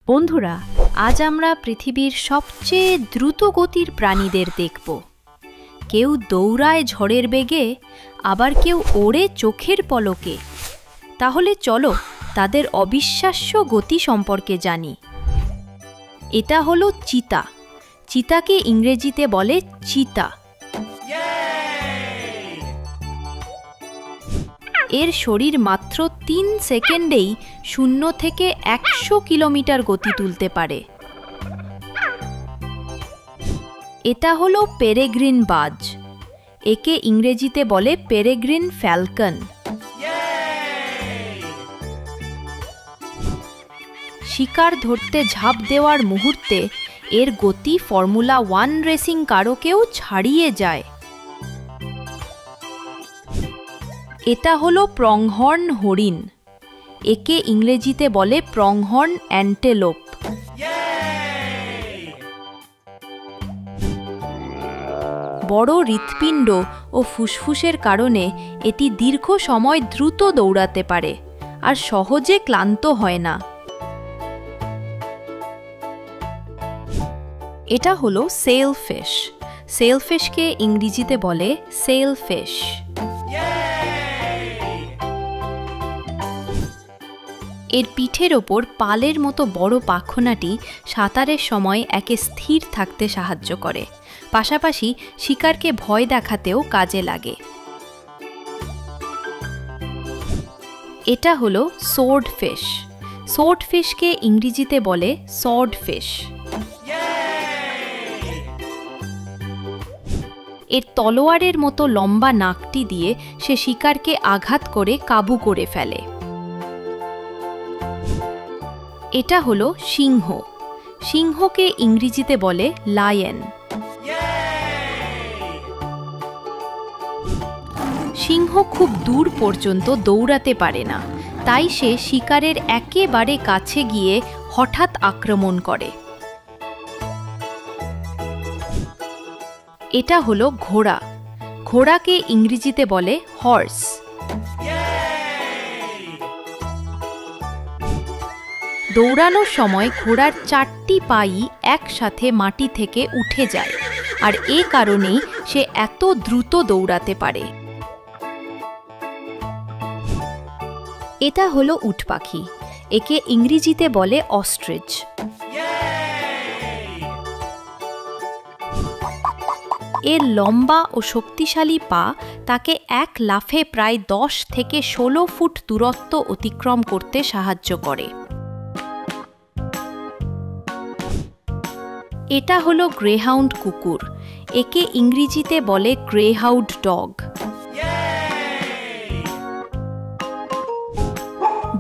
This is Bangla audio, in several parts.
বন্ধুরা, আজ আমরা পৃথিবীর সবচেয়ে দ্রুত গতির প্রাণীদের দেখব। কেউ দৌড়ায় ঝড়ের বেগে, আবার কেউ ওড়ে চোখের পলকে। তাহলে চলো তাদের অবিশ্বাস্য গতি সম্পর্কে জানি। এটা হলো চিতা। চিতাকে ইংরেজিতে বলে চিতা। এর শরীর মাত্র 3 সেকেন্ডেই 0 থেকে 100 কিলোমিটার গতি তুলতে পারে। এটা হলো পেরেগ্রিন বাজ। একে ইংরেজিতে বলে পেরেগ্রিন ফ্যালকন। শিকার ধরতে ঝাঁপ দেওয়ার মুহূর্তে এর গতি ফর্মুলা 1 রেসিং কারকেও ছাড়িয়ে যায়। এটা হলো প্রংহর্ন হরিণ। একে ইংরেজিতে বলে প্রংহর্ন অ্যান্টেলোপ। বড় হৃৎপিণ্ড ও ফুসফুসের কারণে এটি দীর্ঘ সময় দ্রুত দৌড়াতে পারে আর সহজে ক্লান্ত হয় না। এটা হলো সেলফিশ। সেলফিশকে ইংরেজিতে বলে সেলফিশ। এর পিঠের ওপর পালের মতো বড় পাখনাটি সাঁতারের সময় একে স্থির থাকতে সাহায্য করে, পাশাপাশি শিকারকে ভয় দেখাতেও কাজে লাগে। এটা হলো সোর্ডফিশ। সোর্ডফিশকে ইংরেজিতে বলে সর্ডফিশ। এর তলোয়ারের মতো লম্বা নাকটি দিয়ে সে শিকারকে আঘাত করে কাবু করে ফেলে। এটা হলো সিংহ। সিংহকে ইংরেজিতে বলে লায়ন। সিংহ খুব দূর পর্যন্ত দৌড়াতে পারে না, তাই সে শিকারের একেবারে কাছে গিয়ে হঠাৎ আক্রমণ করে। এটা হলো ঘোড়া। ঘোড়াকে ইংরেজিতে বলে হর্স। দৌড়ানোর সময় ঘোড়ার 4টি পাই একসাথে মাটি থেকে উঠে যায়, আর এ কারণেই সে এত দ্রুত দৌড়াতে পারে। এটা হলো উট পাখি। একে ইংরেজিতে বলে অস্ট্রিচ। এর লম্বা ও শক্তিশালী পা তাকে এক লাফে প্রায় 10 থেকে 16 ফুট দূরত্ব অতিক্রম করতে সাহায্য করে। এটা হলো গ্রেহাউন্ড কুকুর। একে ইংরেজিতে বলে গ্রেহাউন্ড ডগ।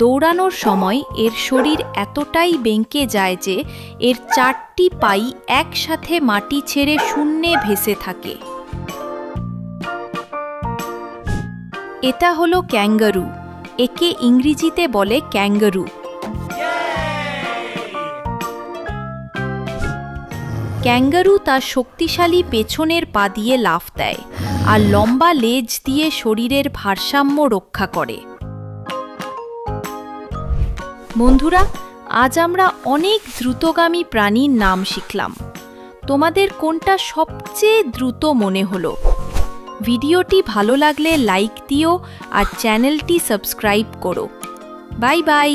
দৌড়ানোর সময় এর শরীর এতটাই বেঁকে যায় যে এর 4টি পাই একসাথে মাটি ছেড়ে শূন্যে ভেসে থাকে। এটা হলো ক্যাঙ্গারু। একে ইংরেজিতে বলে ক্যাঙ্গারু। ক্যাঙ্গারু তার শক্তিশালী পেছনের পা দিয়ে লাফ দেয় আর লম্বা লেজ দিয়ে শরীরের ভারসাম্য রক্ষা করে। বন্ধুরা, আজ আমরা অনেক দ্রুতগামী প্রাণীর নাম শিখলাম। তোমাদের কোনটা সবচেয়ে দ্রুত মনে হলো? ভিডিওটি ভালো লাগলে লাইক দিও আর চ্যানেলটি সাবস্ক্রাইব করো। Bye bye.